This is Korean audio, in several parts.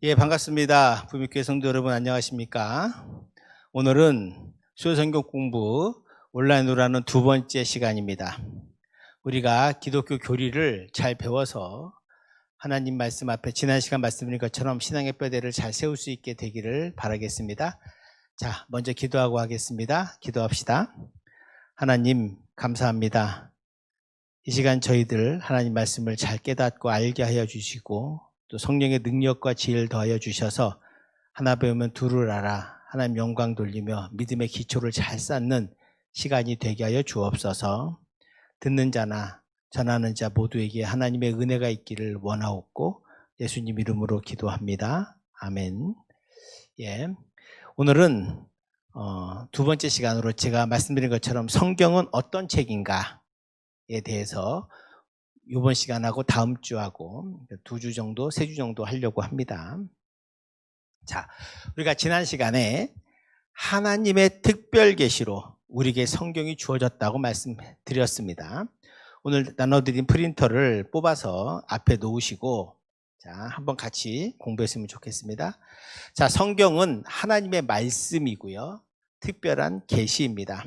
예, 반갑습니다. 부미교회 성도 여러분 안녕하십니까? 오늘은 수요성경 공부 온라인으로 하는 두 번째 시간입니다. 우리가 기독교 교리를 잘 배워서 하나님 말씀 앞에 지난 시간 말씀드린 것처럼 신앙의 뼈대를 잘 세울 수 있게 되기를 바라겠습니다. 자, 먼저 기도하고 하겠습니다. 기도합시다. 하나님 감사합니다. 이 시간 저희들 하나님 말씀을 잘 깨닫고 알게 하여 주시고 또 성령의 능력과 지혜를 더하여 주셔서 하나 배우면 둘을 알아 하나님 영광 돌리며 믿음의 기초를 잘 쌓는 시간이 되게 하여 주옵소서. 듣는 자나 전하는 자 모두에게 하나님의 은혜가 있기를 원하옵고 예수님 이름으로 기도합니다. 아멘. 예, 오늘은 두 번째 시간으로 제가 말씀드린 것처럼 성경은 어떤 책인가에 대해서 이번 시간하고 다음 주하고 2주 정도, 3주 정도 하려고 합니다. 자, 우리가 지난 시간에 하나님의 특별 계시로 우리에게 성경이 주어졌다고 말씀드렸습니다. 오늘 나눠드린 프린터를 뽑아서 앞에 놓으시고 자, 한번 같이 공부했으면 좋겠습니다. 자, 성경은 하나님의 말씀이고요. 특별한 계시입니다.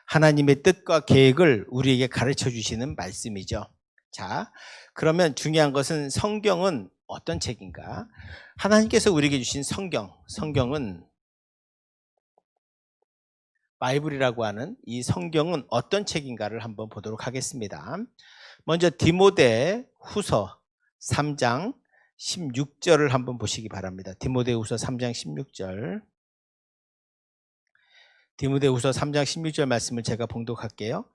하나님의 뜻과 계획을 우리에게 가르쳐 주시는 말씀이죠. 자, 그러면 중요한 것은 성경은 어떤 책인가? 하나님께서 우리에게 주신 성경은 바이블이라고 하는 이 성경은 어떤 책인가를 한번 보도록 하겠습니다. 먼저 디모데 후서 3장 16절을 한번 보시기 바랍니다. 디모데 후서 3장 16절. 디모데 후서 3장 16절 말씀을 제가 봉독할게요.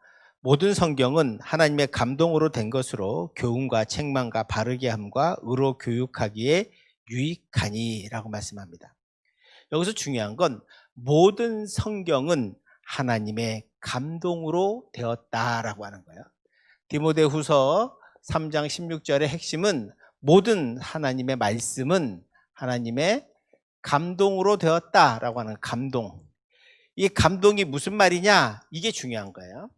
모든 성경은 하나님의 감동으로 된 것으로 교훈과 책망과 바르게 함과 의로 교육하기에 유익하니 라고 말씀합니다. 여기서 중요한 건 모든 성경은 하나님의 감동으로 되었다라고 하는 거예요. 디모데 후서 3장 16절의 핵심은 모든 하나님의 말씀은 하나님의 감동으로 되었다라고 하는 감동. 이 감동이 무슨 말이냐? 이게 중요한 거예요.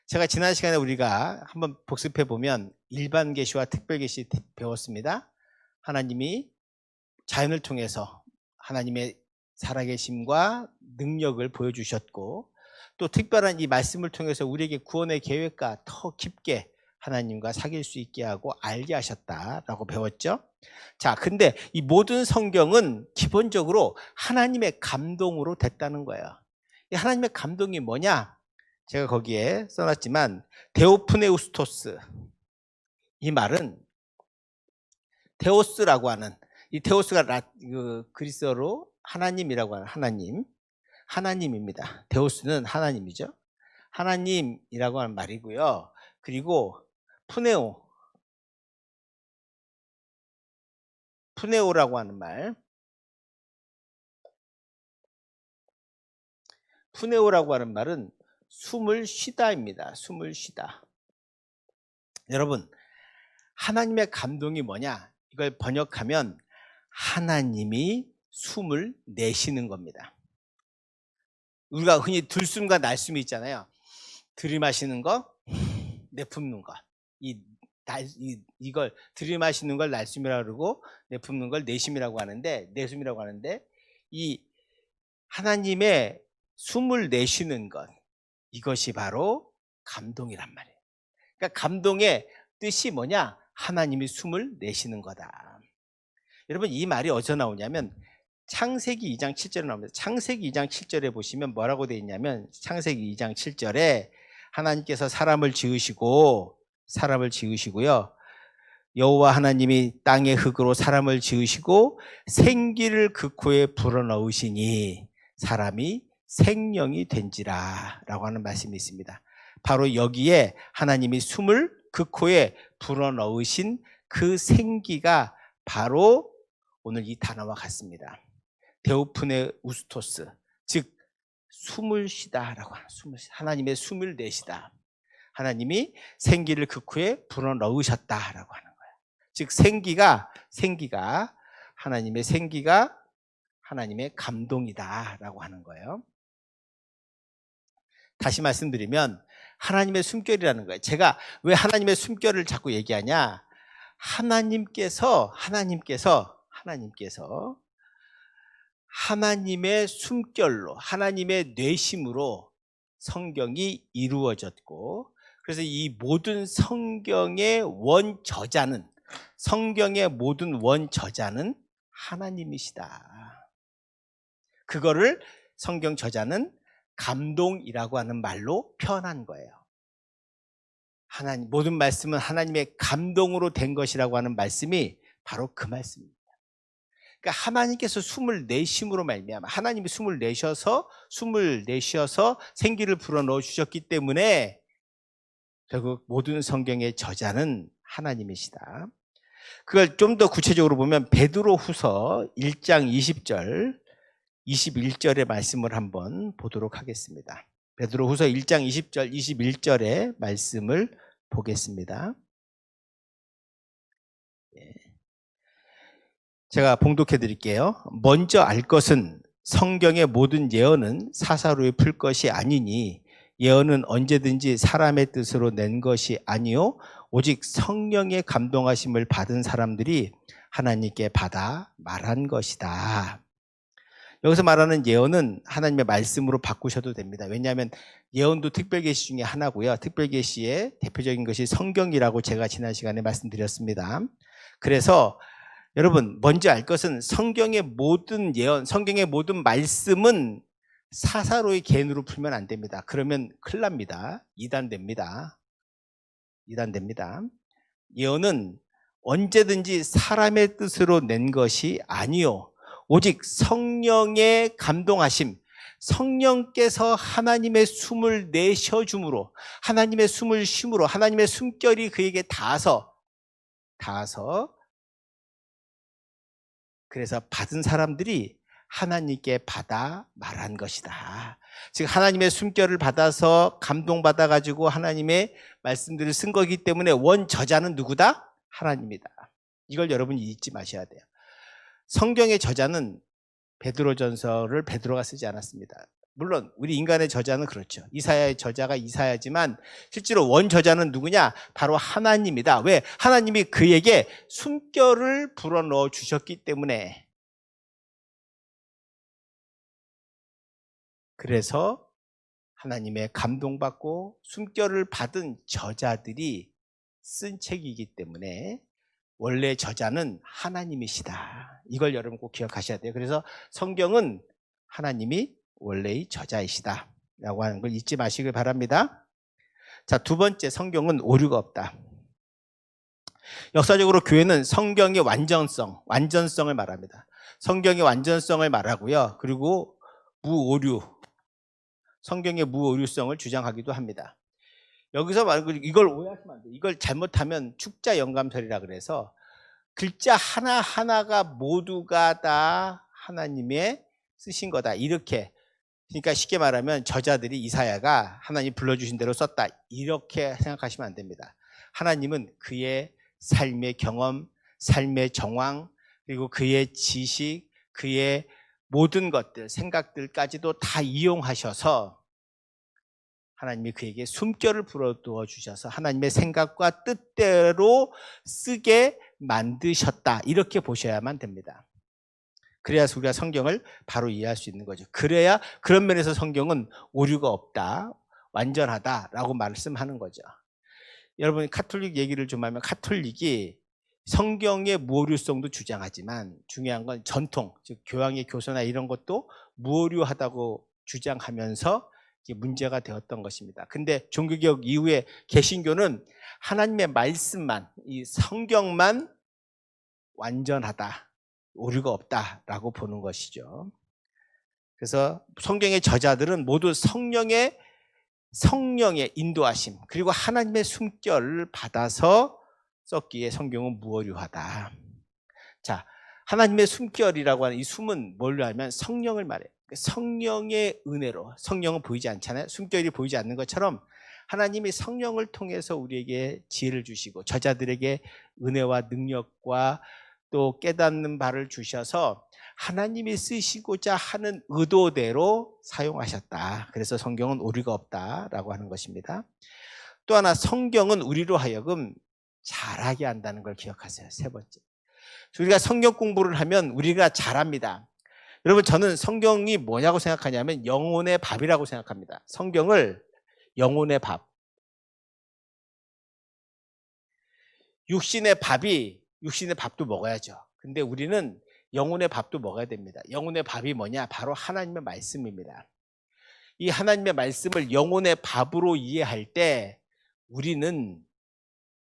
제가 지난 시간에 우리가 한번 복습해 보면 일반 계시와 특별 계시 배웠습니다. 하나님이 자연을 통해서 하나님의 살아계심과 능력을 보여주셨고 또 특별한 이 말씀을 통해서 우리에게 구원의 계획과 더 깊게 하나님과 사귈 수 있게 하고 알게 하셨다라고 배웠죠. 자, 근데 이 모든 성경은 기본적으로 하나님의 감동으로 됐다는 거예요. 이 하나님의 감동이 뭐냐? 제가 거기에 써놨지만 데오프네우스토스, 이 말은 데오스라고 하는 이 데오스가 그리스어로 하나님이라고 하는 하나님입니다. 데오스는 하나님이죠. 하나님이라고 하는 말이고요. 그리고 푸네오라고 하는 말, 푸네오라고 하는 말은 숨을 쉬다입니다. 숨을 쉬다. 여러분, 하나님의 감동이 뭐냐? 이걸 번역하면 하나님이 숨을 내쉬는 겁니다. 우리가 흔히 들숨과 날숨이 있잖아요. 들이마시는 거, 내뿜는 거. 이걸 들이마시는 걸 날숨이라고 그러고 내뿜는 걸 내숨이라고 하는데 이 하나님의 숨을 내쉬는 것, 이것이 바로 감동이란 말이에요. 그러니까 감동의 뜻이 뭐냐? 하나님이 숨을 내쉬는 거다. 여러분, 이 말이 어디서 나오냐면 창세기 2장 7절에 나옵니다. 창세기 2장 7절에 보시면 뭐라고 되어 있냐면 창세기 2장 7절에 하나님께서 사람을 지으시고요. 여호와 하나님이 땅의 흙으로 사람을 지으시고 생기를 그 코에 불어넣으시니 사람이 생명이 된지라 라고 하는 말씀이 있습니다. 바로 여기에 하나님이 숨을 그 코에 불어넣으신 그 생기가 바로 오늘 이 단어와 같습니다. 데오프네우스토스, 즉 숨을 쉬다라고 하는 하나님의 숨을 내쉬다. 하나님이 생기를 그 코에 불어넣으셨다라고 하는 거예요. 즉 하나님의 생기가 하나님의 감동이다라고 하는 거예요. 다시 말씀드리면 하나님의 숨결이라는 거예요. 제가 왜 하나님의 숨결을 자꾸 얘기하냐? 하나님께서 하나님께서 하나님의 숨결로, 하나님의 뇌심으로 성경이 이루어졌고, 그래서 이 모든 성경의 원저자는, 성경의 모든 원저자는 하나님이시다. 그거를 성경 저자는 감동이라고 하는 말로 표현한 거예요. 하나님, 모든 말씀은 하나님의 감동으로 된 것이라고 하는 말씀이 바로 그 말씀입니다. 그러니까 하나님께서 숨을 내심으로 말미암아, 하나님이 숨을 내셔서 생기를 불어넣어 주셨기 때문에 결국 모든 성경의 저자는 하나님이시다. 그걸 좀 더 구체적으로 보면 베드로후서 1장 20절 21절의 말씀을 한번 보도록 하겠습니다. 베드로후서 1장 20절 21절의 말씀을 보겠습니다. 제가 봉독해 드릴게요. 먼저 알 것은 성경의 모든 예언은 사사로이 풀 것이 아니니 예언은 언제든지 사람의 뜻으로 낸 것이 아니요 오직 성령의 감동하심을 받은 사람들이 하나님께 받아 말한 것이다. 여기서 말하는 예언은 하나님의 말씀으로 바꾸셔도 됩니다. 왜냐하면 예언도 특별계시 중에 하나고요. 특별계시의 대표적인 것이 성경이라고 제가 지난 시간에 말씀드렸습니다. 그래서 여러분, 먼저 알 것은 성경의 모든 예언, 성경의 모든 말씀은 사사로이 개인으로 풀면 안 됩니다. 그러면 큰일 납니다. 이단됩니다. 예언은 언제든지 사람의 뜻으로 낸 것이 아니요 오직 성령의 감동하심, 성령께서 하나님의 숨을 내셔줌으로, 하나님의 숨을 쉼으로, 하나님의 숨결이 그에게 닿아서 그래서 받은 사람들이 하나님께 받아 말한 것이다. 즉 하나님의 숨결을 받아서 감동받아가지고 하나님의 말씀들을 쓴 거기 때문에 원저자는 누구다? 하나님이다. 이걸 여러분이 잊지 마셔야 돼요. 성경의 저자는 베드로전서를 베드로가 쓰지 않았습니다. 물론 우리 인간의 저자는 그렇죠. 이사야의 저자가 이사야지만 실제로 원저자는 누구냐? 바로 하나님이다. 왜? 하나님이 그에게 숨결을 불어넣어 주셨기 때문에. 그래서 하나님의 감동받고 숨결을 받은 저자들이 쓴 책이기 때문에 원래 저자는 하나님이시다. 이걸 여러분 꼭 기억하셔야 돼요. 그래서 성경은 하나님이 원래의 저자이시다 라고 하는 걸 잊지 마시길 바랍니다. 자, 두 번째, 성경은 오류가 없다. 역사적으로 교회는 성경의 완전성을 말합니다. 성경의 완전성을 말하고요. 그리고 무오류, 성경의 무오류성을 주장하기도 합니다. 여기서 말고 이걸 오해하시면 안 돼요. 이걸 잘못하면 축자 영감설이라 그래서 글자 하나하나가 모두가 다 하나님의 쓰신 거다. 이렇게. 그러니까 쉽게 말하면 저자들이 이사야가 하나님 불러주신 대로 썼다. 이렇게 생각하시면 안 됩니다. 하나님은 그의 삶의 경험, 삶의 정황, 그리고 그의 지식, 그의 모든 것들, 생각들까지도 다 이용하셔서 하나님이 그에게 숨결을 불어넣어 주셔서 하나님의 생각과 뜻대로 쓰게 만드셨다. 이렇게 보셔야만 됩니다. 그래야 우리가 성경을 바로 이해할 수 있는 거죠. 그래야 그런 면에서 성경은 오류가 없다, 완전하다라고 말씀하는 거죠. 여러분 카톨릭 얘기를 좀 하면 카톨릭이 성경의 무오류성도 주장하지만 중요한 건 전통, 즉 교황의 교서나 이런 것도 무오류하다고 주장하면서 문제가 되었던 것입니다. 근데 종교개혁 이후에 개신교는 하나님의 말씀만, 이 성경만 완전하다, 오류가 없다라고 보는 것이죠. 그래서 성경의 저자들은 모두 성령의 인도하심, 그리고 하나님의 숨결을 받아서 썼기에 성경은 무오류하다. 자, 하나님의 숨결이라고 하는 이 숨은 뭘로 하면 성령을 말해요. 성령의 은혜로, 성령은 보이지 않잖아요. 숨결이 보이지 않는 것처럼 하나님이 성령을 통해서 우리에게 지혜를 주시고 저자들에게 은혜와 능력과 또 깨닫는 바를 주셔서 하나님이 쓰시고자 하는 의도대로 사용하셨다. 그래서 성경은 오류가 없다라고 하는 것입니다. 또 하나, 성경은 우리로 하여금 잘하게 한다는 걸 기억하세요. 세 번째, 우리가 성경 공부를 하면 우리가 잘합니다. 여러분, 저는 성경이 뭐냐고 생각하냐면 영혼의 밥이라고 생각합니다. 성경을 영혼의 밥. 육신의 밥도 먹어야죠. 근데 우리는 영혼의 밥도 먹어야 됩니다. 영혼의 밥이 뭐냐? 바로 하나님의 말씀입니다. 이 하나님의 말씀을 영혼의 밥으로 이해할 때 우리는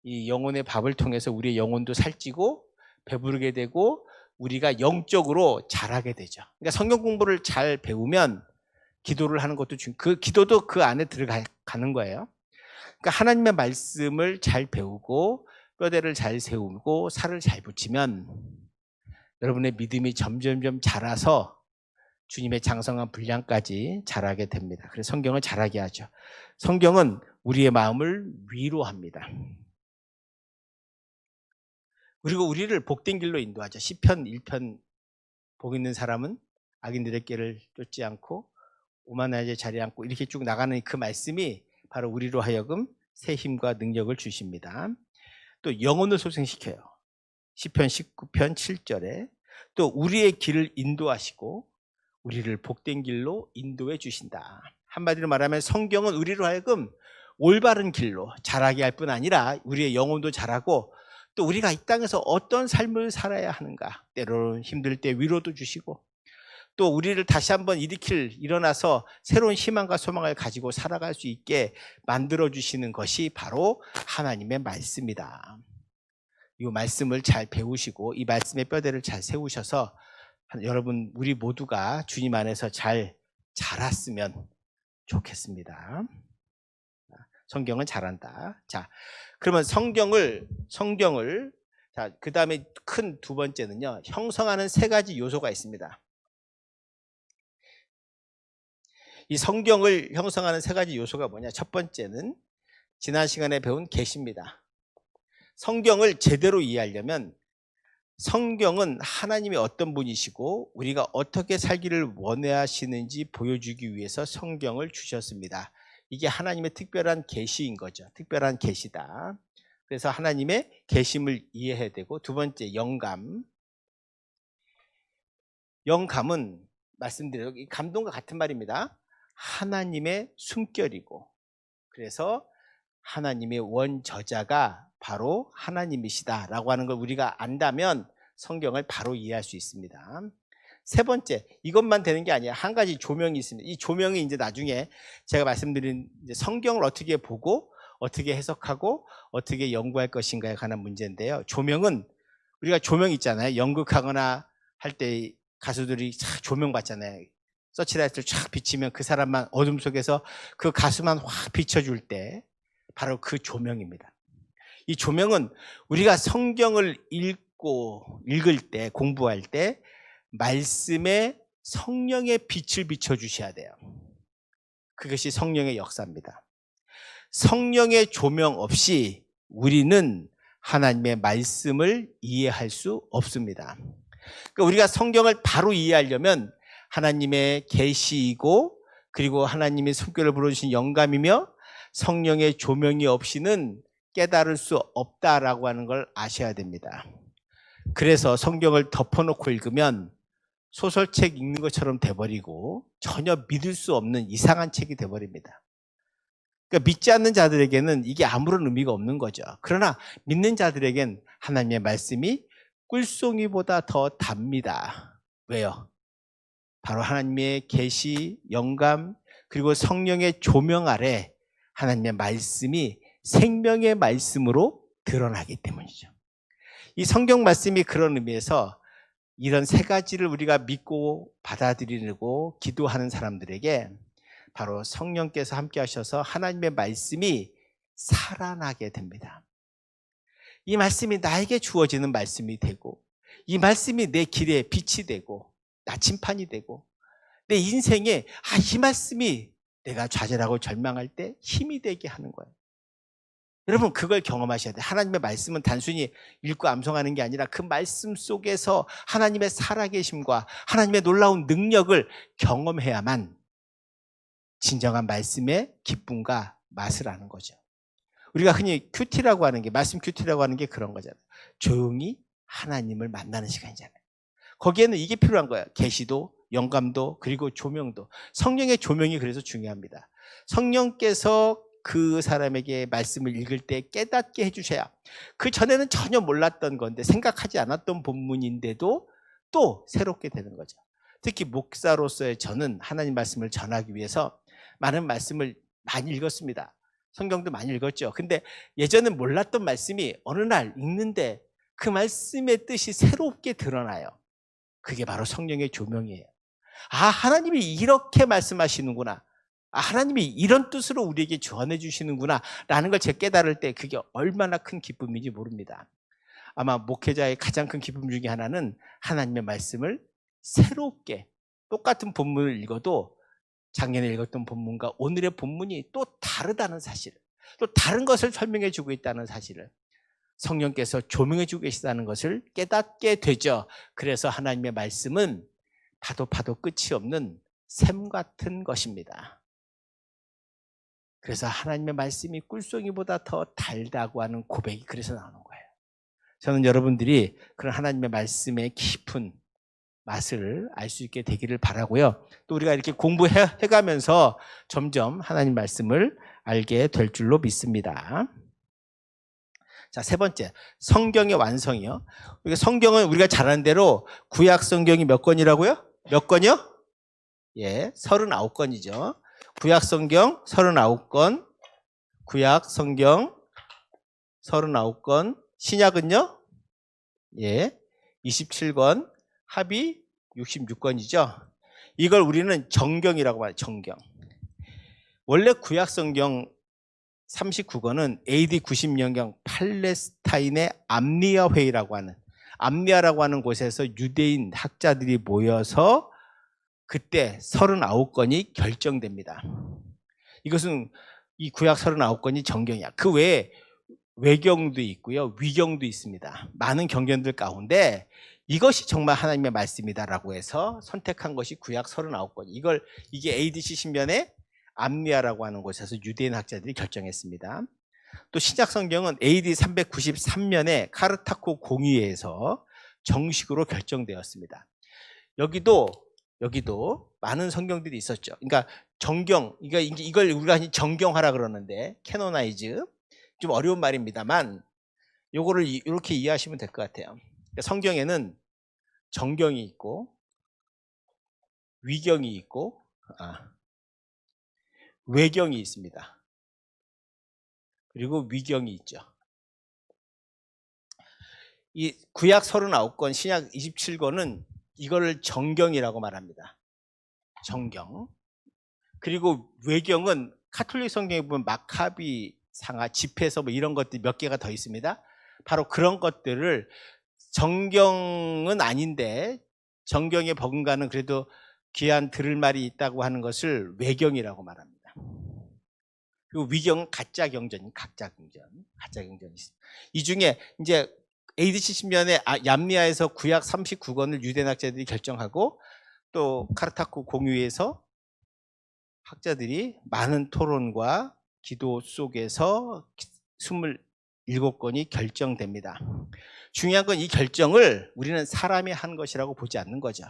이 영혼의 밥을 통해서 우리의 영혼도 살찌고 배부르게 되고 우리가 영적으로 자라게 되죠. 그러니까 성경 공부를 잘 배우면 기도를 하는 것도 그 기도도 그 안에 들어가는 거예요. 그러니까 하나님의 말씀을 잘 배우고 뼈대를 잘 세우고 살을 잘 붙이면 여러분의 믿음이 점점점 자라서 주님의 장성한 분량까지 자라게 됩니다. 그래서 성경을 자라게 하죠. 성경은 우리의 마음을 위로합니다. 그리고 우리를 복된 길로 인도하죠. 시편 1편 복 있는 사람은 악인들의 길을 쫓지 않고 오만한 자리에 앉고 이렇게 쭉 나가는 그 말씀이 바로 우리로 하여금 새 힘과 능력을 주십니다. 또 영혼을 소생시켜요. 시편 19편 7절에 또 우리의 길을 인도하시고 우리를 복된 길로 인도해 주신다. 한마디로 말하면 성경은 우리로 하여금 올바른 길로 자라게 할 뿐 아니라 우리의 영혼도 자라고 또 우리가 이 땅에서 어떤 삶을 살아야 하는가, 때로는 힘들 때 위로도 주시고 또 우리를 다시 한번 일어나서 새로운 희망과 소망을 가지고 살아갈 수 있게 만들어주시는 것이 바로 하나님의 말씀이다. 이 말씀을 잘 배우시고 이 말씀의 뼈대를 잘 세우셔서 여러분 우리 모두가 주님 안에서 잘 자랐으면 좋겠습니다. 성경은 잘한다. 자, 그러면 성경을 자, 그 다음에 큰 두 번째는요, 형성하는 세 가지 요소가 있습니다. 이 성경을 형성하는 세 가지 요소가 뭐냐? 첫 번째는 지난 시간에 배운 계시입니다. 성경을 제대로 이해하려면 성경은 하나님이 어떤 분이시고 우리가 어떻게 살기를 원하시는지 보여주기 위해서 성경을 주셨습니다. 이게 하나님의 특별한 계시인 거죠. 특별한 계시다. 그래서 하나님의 계심을 이해해야 되고, 두 번째 영감. 영감은 말씀드려요. 감동과 같은 말입니다. 하나님의 숨결이고, 그래서 하나님의 원저자가 바로 하나님이시다라고 하는 걸 우리가 안다면 성경을 바로 이해할 수 있습니다. 세 번째, 이것만 되는 게 아니라 한 가지 조명이 있습니다. 이 조명이 이제 나중에 제가 말씀드린 성경을 어떻게 보고 어떻게 해석하고 어떻게 연구할 것인가에 관한 문제인데요. 조명은 우리가 조명 있잖아요. 연극하거나 할 때 가수들이 쫙 조명 받잖아요. 서치라이트를 쫙 비치면 그 사람만 어둠 속에서 그 가수만 확 비춰줄 때 바로 그 조명입니다. 이 조명은 우리가 성경을 읽을 때, 공부할 때 말씀에 성령의 빛을 비춰주셔야 돼요. 그것이 성령의 역사입니다. 성령의 조명 없이 우리는 하나님의 말씀을 이해할 수 없습니다. 그러니까 우리가 성경을 바로 이해하려면 하나님의 계시이고 그리고 하나님의 숨결을 불어주신 영감이며 성령의 조명이 없이는 깨달을 수 없다라고 하는 걸 아셔야 됩니다. 그래서 성경을 덮어놓고 읽으면 소설책 읽는 것처럼 돼버리고 전혀 믿을 수 없는 이상한 책이 돼버립니다. 그러니까 믿지 않는 자들에게는 이게 아무런 의미가 없는 거죠. 그러나 믿는 자들에겐 하나님의 말씀이 꿀송이보다 더 답니다. 왜요? 바로 하나님의 계시, 영감, 그리고 성령의 조명 아래 하나님의 말씀이 생명의 말씀으로 드러나기 때문이죠. 이 성경 말씀이 그런 의미에서 이런 세 가지를 우리가 믿고 받아들이고 기도하는 사람들에게 바로 성령께서 함께 하셔서 하나님의 말씀이 살아나게 됩니다. 이 말씀이 나에게 주어지는 말씀이 되고 이 말씀이 내 길에 빛이 되고 나침판이 되고 내 인생에 이 말씀이 내가 좌절하고 절망할 때 힘이 되게 하는 거예요. 여러분 그걸 경험하셔야 돼요. 하나님의 말씀은 단순히 읽고 암송하는 게 아니라 그 말씀 속에서 하나님의 살아계심과 하나님의 놀라운 능력을 경험해야만 진정한 말씀의 기쁨과 맛을 아는 거죠. 우리가 흔히 큐티라고 하는 게, 말씀 큐티라고 하는 게 그런 거잖아요. 조용히 하나님을 만나는 시간이잖아요. 거기에는 이게 필요한 거예요. 계시도, 영감도, 그리고 조명도. 성령의 조명이 그래서 중요합니다. 성령께서 그 사람에게 말씀을 읽을 때 깨닫게 해주셔야, 그 전에는 전혀 몰랐던 건데 생각하지 않았던 본문인데도 또 새롭게 되는 거죠. 특히 목사로서의 저는 하나님 말씀을 전하기 위해서 많은 말씀을 많이 읽었습니다. 성경도 많이 읽었죠. 근데 예전엔 몰랐던 말씀이 어느 날 읽는데 그 말씀의 뜻이 새롭게 드러나요. 그게 바로 성령의 조명이에요. 아, 하나님이 이렇게 말씀하시는구나. 아, 하나님이 이런 뜻으로 우리에게 전해 주시는구나 라는 걸 제가 깨달을 때 그게 얼마나 큰 기쁨인지 모릅니다. 아마 목회자의 가장 큰 기쁨 중에 하나는 하나님의 말씀을 새롭게, 똑같은 본문을 읽어도 작년에 읽었던 본문과 오늘의 본문이 또 다르다는 사실을, 또 다른 것을 설명해 주고 있다는 사실을 성령께서 조명해 주고 계시다는 것을 깨닫게 되죠. 그래서 하나님의 말씀은 봐도 끝이 없는 샘 같은 것입니다. 그래서 하나님의 말씀이 꿀송이보다 더 달다고 하는 고백이 그래서 나오는 거예요. 저는 여러분들이 그런 하나님의 말씀의 깊은 맛을 알 수 있게 되기를 바라고요. 또 우리가 이렇게 공부해가면서 점점 하나님 말씀을 알게 될 줄로 믿습니다. 자, 세 번째, 성경의 완성이요. 성경은 우리가 잘 아는 대로 구약 성경이 몇 권이라고요? 몇 권이요? 예, 39권이죠. 구약 성경 39권, 구약 성경 39권, 신약은요? 예, 27권, 합이 66권이죠. 이걸 우리는 정경이라고 말해요. 정경. 원래 구약 성경 39권은 AD 90년경 팔레스타인의 암리아 회의라고 하는, 암리아라고 하는 곳에서 유대인 학자들이 모여서 그때 39권이 결정됩니다. 이것은 이 구약 39권이 정경이야. 그 외에 외경도 있고요, 위경도 있습니다. 많은 경전들 가운데 이것이 정말 하나님의 말씀이다라고 해서 선택한 것이 구약 39권. 이게 AD 70년에 암리아라고 하는 곳에서 유대인 학자들이 결정했습니다. 또 신약 성경은 AD 393년에 카르타코 공의회에서 정식으로 결정되었습니다. 여기도 많은 성경들이 있었죠. 그러니까 정경, 이걸 우리가 정경하라 그러는데, 캐노나이즈, 좀 어려운 말입니다만 요거를 이렇게 이해하시면 될 것 같아요. 그러니까 성경에는 정경이 있고 위경이 있고 외경이 있습니다. 그리고 위경이 있죠. 이 구약 39권, 신약 27권은 이거를 정경이라고 말합니다. 정경. 그리고 외경은 카톨릭 성경에 보면 마카비 상하, 집회서 뭐 이런 것들 몇 개가 더 있습니다. 바로 그런 것들을 정경은 아닌데 정경에 버금가는 그래도 귀한 들을 말이 있다고 하는 것을 외경이라고 말합니다. 그리고 위경은 가짜 경전이 있습니다. 이 중에 이제 AD 70년에 얌리아에서 구약 39권을 유대인 학자들이 결정하고 또 카르타코 공유에서 학자들이 많은 토론과 기도 속에서 27권이 결정됩니다. 중요한 건 이 결정을 우리는 사람이 한 것이라고 보지 않는 거죠.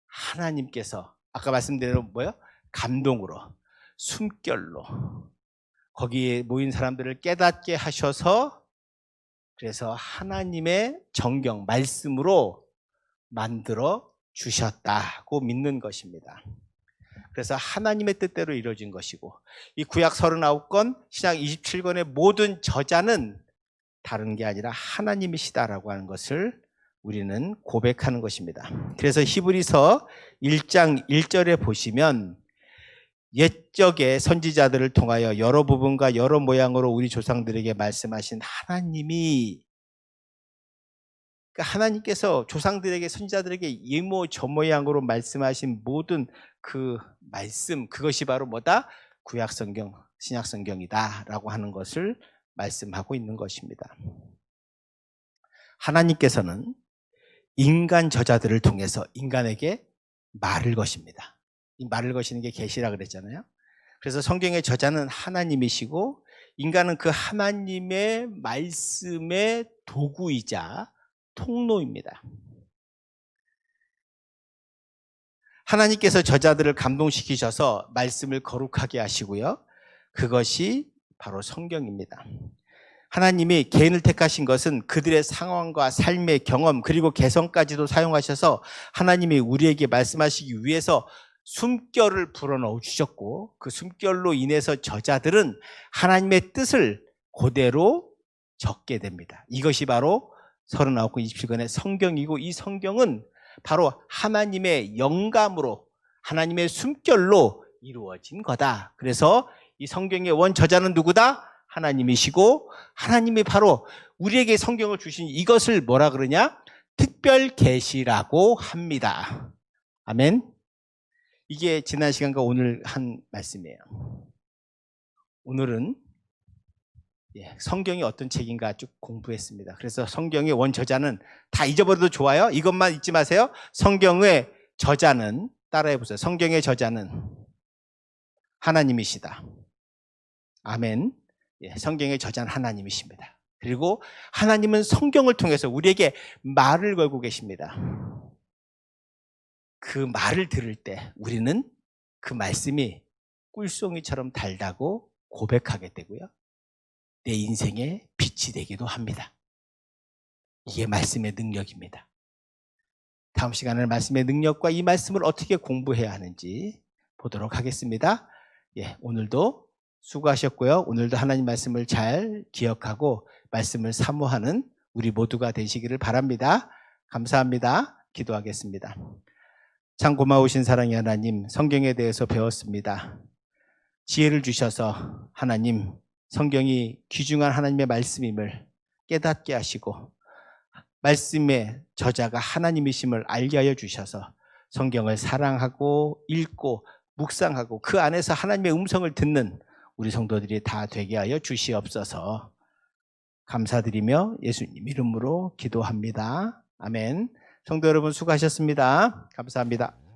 하나님께서 아까 말씀드린 뭐예요? 감동으로, 숨결로 거기에 모인 사람들을 깨닫게 하셔서 그래서 하나님의 정경, 말씀으로 만들어 주셨다고 믿는 것입니다. 그래서 하나님의 뜻대로 이루어진 것이고 이 구약 39권, 신약 27권의 모든 저자는 다른 게 아니라 하나님이시다라고 하는 것을 우리는 고백하는 것입니다. 그래서 히브리서 1장 1절에 보시면 옛적의 선지자들을 통하여 여러 부분과 여러 모양으로 우리 조상들에게 말씀하신 하나님이, 그러니까 하나님께서 조상들에게, 선지자들에게 이모 저 모양으로 말씀하신 모든 그 말씀, 그것이 바로 뭐다? 구약 성경, 신약 성경이다 라고 하는 것을 말씀하고 있는 것입니다. 하나님께서는 인간 저자들을 통해서 인간에게 말을 거십니다. 이 말을 거시는 게 계시라 그랬잖아요. 그래서 성경의 저자는 하나님이시고 인간은 그 하나님의 말씀의 도구이자 통로입니다. 하나님께서 저자들을 감동시키셔서 말씀을 거룩하게 하시고요. 그것이 바로 성경입니다. 하나님이 개인을 택하신 것은 그들의 상황과 삶의 경험 그리고 개성까지도 사용하셔서 하나님이 우리에게 말씀하시기 위해서 숨결을 불어넣어 주셨고 그 숨결로 인해서 저자들은 하나님의 뜻을 그대로 적게 됩니다. 이것이 바로 39권 27권의 성경이고 이 성경은 바로 하나님의 영감으로 하나님의 숨결로 이루어진 거다. 그래서 이 성경의 원 저자는 누구다? 하나님이시고 하나님이 바로 우리에게 성경을 주신 이것을 뭐라 그러냐? 특별 계시라고 합니다. 아멘. 이게 지난 시간과 오늘 한 말씀이에요. 오늘은 성경이 어떤 책인가 쭉 공부했습니다. 그래서 성경의 원 저자는 다 잊어버려도 좋아요. 이것만 잊지 마세요. 성경의 저자는 따라해 보세요. 성경의 저자는 하나님이시다. 아멘. 성경의 저자는 하나님이십니다. 그리고 하나님은 성경을 통해서 우리에게 말을 걸고 계십니다. 그 말을 들을 때 우리는 그 말씀이 꿀송이처럼 달다고 고백하게 되고요. 내 인생의 빛이 되기도 합니다. 이게 말씀의 능력입니다. 다음 시간에 말씀의 능력과 이 말씀을 어떻게 공부해야 하는지 보도록 하겠습니다. 오늘도 수고하셨고요. 오늘도 하나님 말씀을 잘 기억하고 말씀을 사모하는 우리 모두가 되시기를 바랍니다. 감사합니다. 기도하겠습니다. 참 고마우신 사랑의 하나님, 성경에 대해서 배웠습니다. 지혜를 주셔서 하나님, 성경이 귀중한 하나님의 말씀임을 깨닫게 하시고 말씀의 저자가 하나님이심을 알게 하여 주셔서 성경을 사랑하고 읽고 묵상하고 그 안에서 하나님의 음성을 듣는 우리 성도들이 다 되게 하여 주시옵소서. 감사드리며 예수님 이름으로 기도합니다. 아멘. 성도 여러분 수고하셨습니다. 감사합니다.